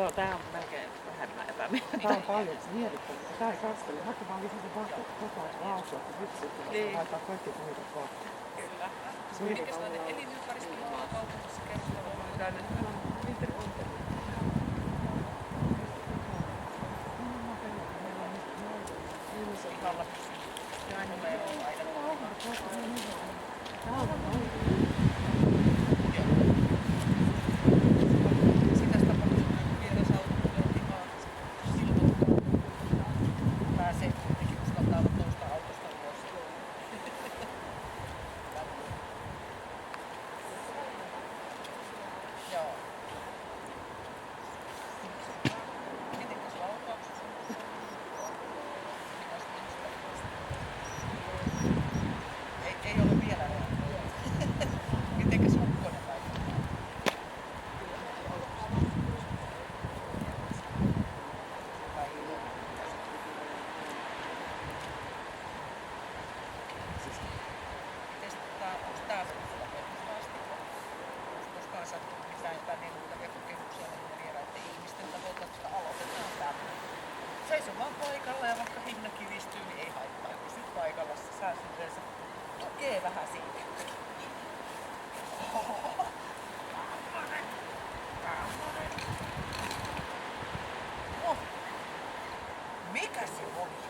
Joo, tää on melkein vähemmän epämiellyttävää. Tää on paljon miellyttävää. Tää ei kastele. Vaikka vaan lisätä vapaat lausua, että vitsi, että laittaa kaikki muita kohta. Kyllä. Minkälainen elinympäristö on kaupungissa kerrostalolla tänne? Ihalla pysyy. Aina meillä on aina. Sitäs tapahtuu, kun vierasauto tulee pihaan. Pääsee kuitenkin uskaltaa nousta autosta ulos. Joo. Mitenkäs laukauksessa? Ei ole vielä reagoinut. Mitenkäs ukkonen vaikuttaa? Tai ilman. Onko tää semmoista perustaa? Onko koskaan sattunut mitään epämiellyttäviä kokemuksia näiden vieraiden ihmisten taholta, koska aloitetaan tämmöinen. Seiso vaan paikalla ja vaikka hinna kiristyy, niin ei haittaa. Pysyt paikalla, sä saat yleensä tukee vähän siitä. No, mikä se oli?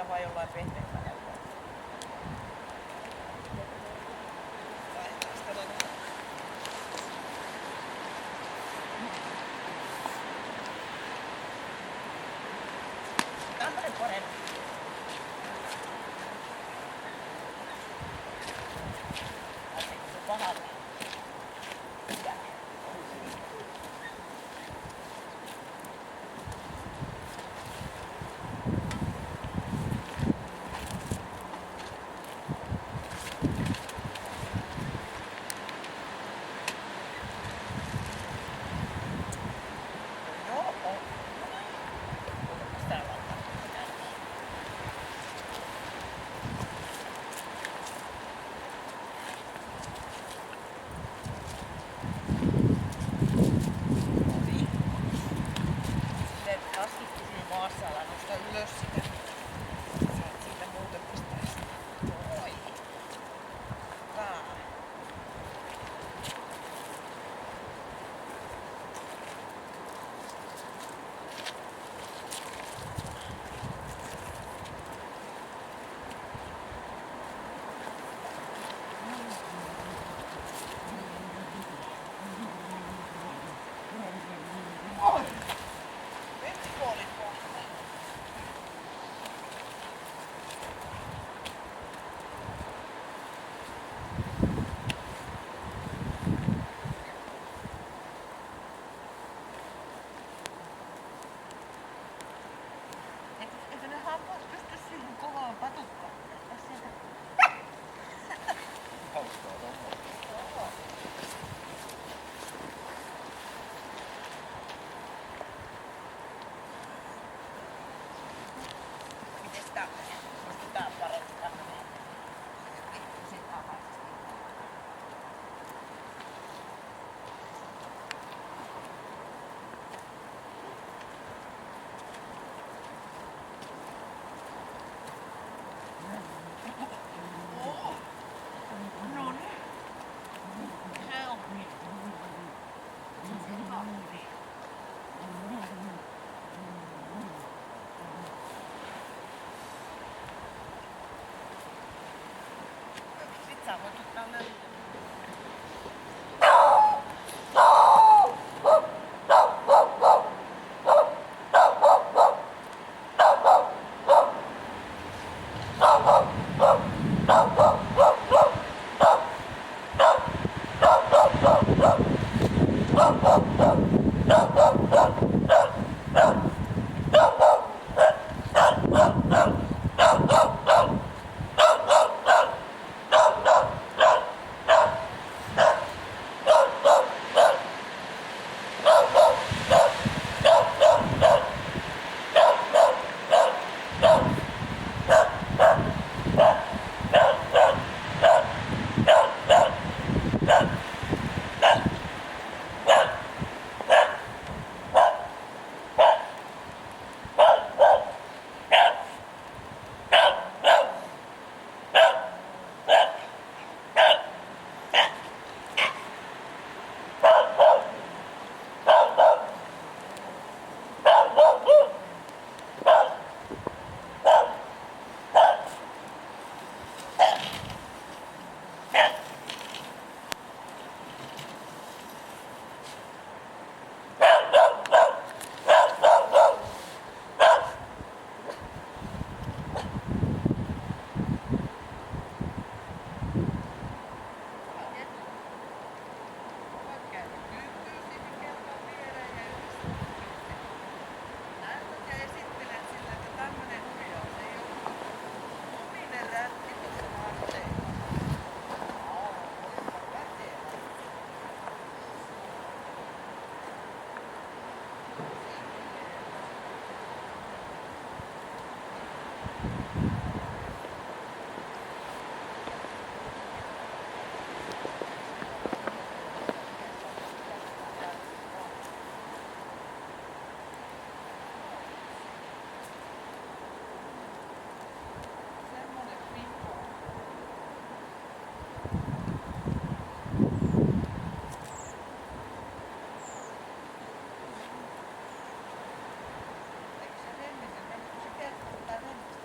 Vai jollain pehmeällä näyttää? Tämmönen parempi. Lähteekö se pahalle? Mitä? Ylös sitä. Saat siitä muuten pistää. Oi. Tää. Oi. Vettipoolit kohta. Eikö ne hampaat pysty siihen kovaan patukkaan? Hauskaa hommaa. Mites tämmönen? Olisiko tää parempi tämmönen? Pikkusen takaisin. No niin. Help me. Sit sä voit ottaa löytyä. Semmonen pipo. Eikö se Rennisen, kun se kertoo tai Rennistä?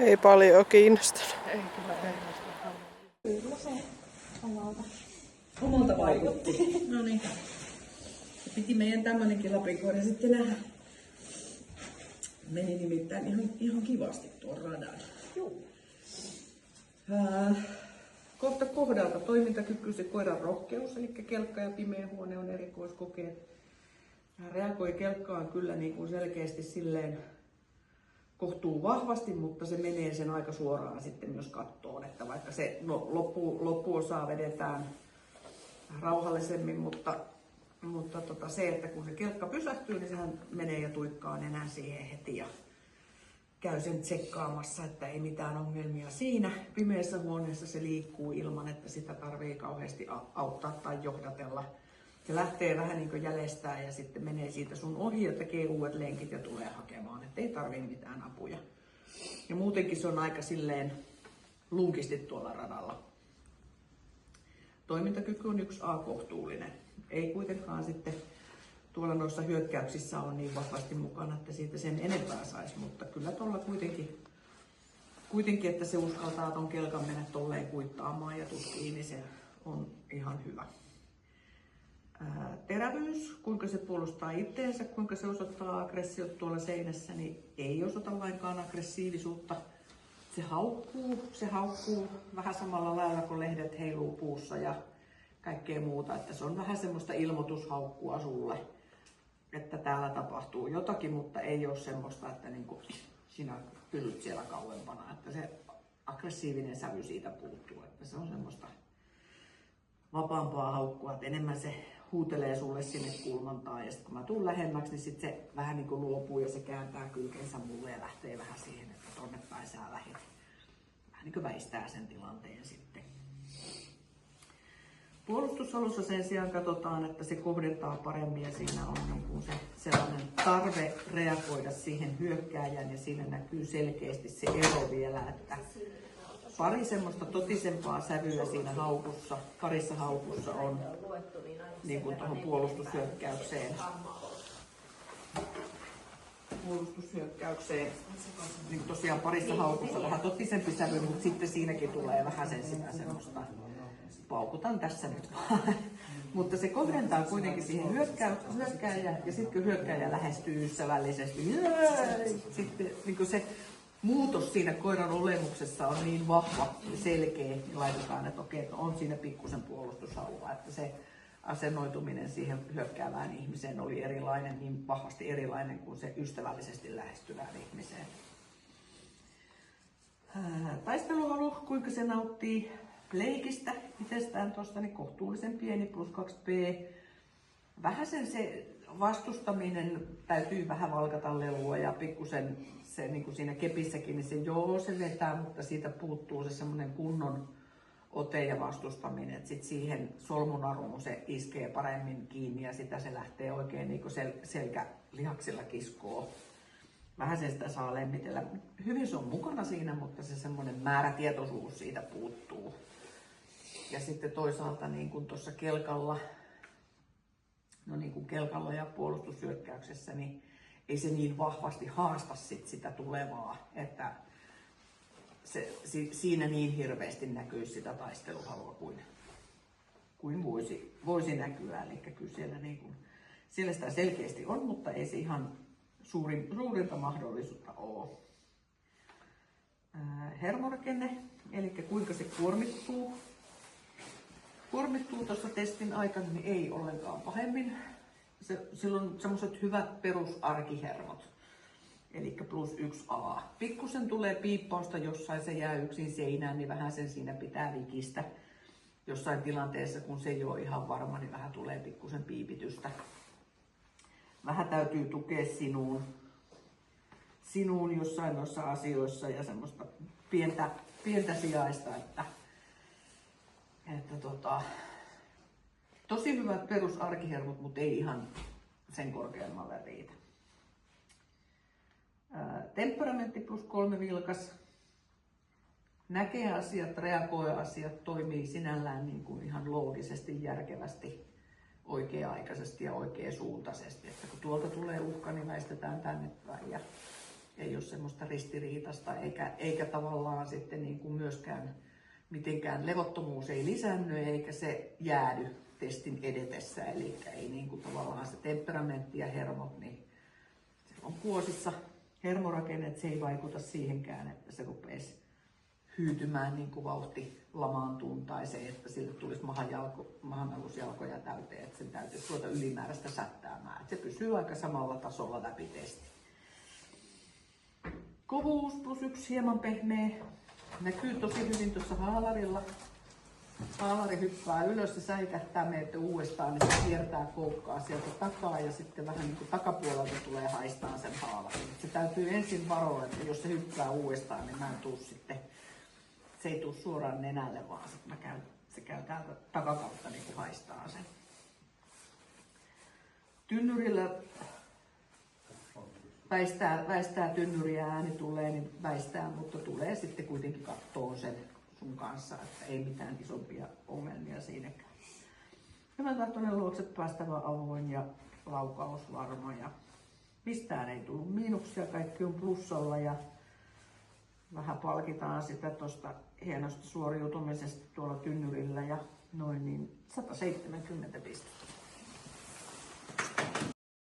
Ei paljon kiinnostanut. Ei kyllä kiinnosta. Kyllä se omalta vaikutti. No niin. Piti meidän tämmönenkin lapikoida sitten nähdä. Meni nimittäin ihan kivasti tuon radan. Kohta kohdalta toimintakyky, se koiran rohkeus, eli kelkka ja pimeä huone on erikoiskokeet. Hän reagoi kelkkaan kyllä niin kuin selkeästi silleen kohtuu vahvasti, mutta se menee sen aika suoraan sitten myös kattoon, että vaikka se loppuosaa vedetään rauhallisemmin, mutta se, että kun se kelkka pysähtyy, niin sehän menee ja tuikkaa nenän siihen heti ja käy sen tsekkaamassa, että ei mitään ongelmia siinä. Pimeässä huoneessa se liikkuu ilman, että sitä tarvii kauheasti auttaa tai johdatella. Se lähtee vähän niin kuin jäljestään ja sitten menee siitä sun ohi ja tekee uudet lenkit ja tulee hakemaan, että ei tarvii mitään apuja. Ja muutenkin se on aika silleen lunkisti tuolla radalla. Toimintakyky on 1A kohtuullinen. Ei kuitenkaan sitten tuolla noissa hyökkäyksissä on niin vahvasti mukana, että siitä sen enempää saisi, mutta kyllä tuolla kuitenkin, että se uskaltaa ton kelkan mennä tolleen kuittaamaan ja tutkii, niin se on ihan hyvä. Terävyys, kuinka se puolustaa itteensä, kuinka se osoittaa aggressiot tuolla seinässä, niin ei osoita lainkaan aggressiivisuutta. Se haukkuu vähän samalla lailla kuin lehdet heiluu puussa ja kaikkea muuta, että se on vähän semmoista ilmoitushaukkua sulle, että täällä tapahtuu jotakin, mutta ei ole semmoista, että niinku sinä pyllyt siellä kauempana, että se aggressiivinen sävy siitä puuttuu, että se on semmoista vapaampaa haukkua, että enemmän se huutelee sulle sinne kulmantaan ja sitten kun mä tuun lähemmäksi, niin sitten se vähän niin kuin luopuu ja se kääntää kylkensä mulle ja lähtee vähän siihen, että tonne päin sä lähet. Vähän niin kuin väistää sen tilanteen sitten. Puolustusalussa sen sijaan katsotaan, että se kohdentaa paremmin ja siinä on niin kuin se sellainen tarve reagoida siihen hyökkääjään ja siinä näkyy selkeästi se ero vielä, että pari semmoista totisempaa sävyä siinä haukussa, parissa haukussa on niin kuin tuohon puolustushyökkäykseen, niin tosiaan parissa haukussa vähän totisempi sävy, mutta sitten siinäkin tulee vähän sen sitä semmoista, paukutan tässä nyt vaan. Mutta se kohdentaa kuitenkin siihen hyökkääjään ja sitten kun hyökkääjä lähestyy ystävällisesti, sitten niin se muutos siinä koiran olemuksessa on niin vahva ja selkeä, niin laitetaan, että okei, on siinä pikkusen puolustushalua, että se asennoituminen siihen hyökkäävään ihmiseen oli erilainen, niin vahvasti erilainen kuin se ystävällisesti lähestyvään ihmiseen. Taisteluhalu, kuinka se nauttii leikistä itsestään tuosta, niin kohtuullisen pieni plus 2p. Vähäsen se vastustaminen täytyy vähän valkata lelua ja pikkusen se niin kuin siinä kepissäkin, niin se vetää, mutta siitä puuttuu se semmoinen kunnon ote ja vastustaminen, että sit siihen solmunaruun se iskee paremmin kiinni ja sitä se lähtee oikein niin kuin selkälihaksilla kiskoo. Vähän se sitä saa lemmitellä. Hyvin se on mukana siinä, mutta se semmoinen määrätietoisuus siitä puuttuu. Ja sitten toisaalta niin kuin tuossa kelkalla, kelkalla ja puolustushyökkäyksessä, niin ei se niin vahvasti haasta sitä tulevaa, että siinä niin hirveästi näkyy sitä taisteluhalua kuin voisi näkyä. Eli kyllä siellä sitä selkeästi on, mutta ei se ihan suurinta mahdollisuutta ole. Hermorakenne, eli kuinka se kuormittuu. Kuormittuu tuossa testin aikana, niin ei ollenkaan pahemmin. Sillä on semmoiset hyvät perusarkihermot, eli plus 1A. Pikkusen tulee piippausta jossain, se jää yksin seinään, niin vähän sen siinä pitää vikistä. Jossain tilanteessa, kun se ei ole ihan varma, niin vähän tulee pikkusen piipitystä. Vähän täytyy tukea sinuun jossain noissa asioissa ja semmoista pientä sijaista, että tosi hyvät perusarkihermot, mutta ei ihan sen korkeammalle riitä. Temperamentti plus 3 vilkas. Näkee asiat, reagoi asiat, toimii sinällään niin kuin ihan loogisesti, järkevästi, oikea-aikaisesti ja oikeasuuntaisesti. Että kun tuolta tulee uhka, niin väistetään tänne päin ja ei ole semmoista ristiriitasta eikä tavallaan sitten niin kuin myöskään mitenkään levottomuus ei lisänny eikä se jäädy testin edetessä. Eli ei niin kuin tavallaan se temperamentti ja hermot, niin se on kuosissa hermorakenne, että se ei vaikuta siihenkään, että se rupeisi hyytymään niin kuin vauhti lamaantuun tai se, että sille tulisi mahanallusjalkoja täyteen, että sen täytyisi tuota ylimääräistä sättäämään. Että se pysyy aika samalla tasolla läpi testi. Kovuus +1 hieman pehmeä. Näkyy tosi hyvin tuossa haalarilla. Haalari hyppää ylös ja säikähtää meitä uudestaan, niin se kiertää koukkaa sieltä takaa ja sitten vähän niin kuin takapuolelta tulee haistaan sen haalarin. Se täytyy ensin varoa, että jos se hyppää uudestaan, niin mä en tuu sitten, se ei tuu suoraan nenälle, vaan se käy täältä takakautta niin kuin haistaa sen. Tynnyrillä väistää tynnyriä, ääni tulee, niin väistää, mutta tulee sitten kuitenkin kattoon sen sun kanssa, että ei mitään isompia ongelmia siinäkään. Hyvän tahtoinen luokset päästävä avoin ja laukausvarma ja mistään ei tullut miinuksia, kaikki on plussalla ja vähän palkitaan sitä tuosta hienosta suoriutumisesta tuolla tynnyrillä ja noin niin 170 pistettä.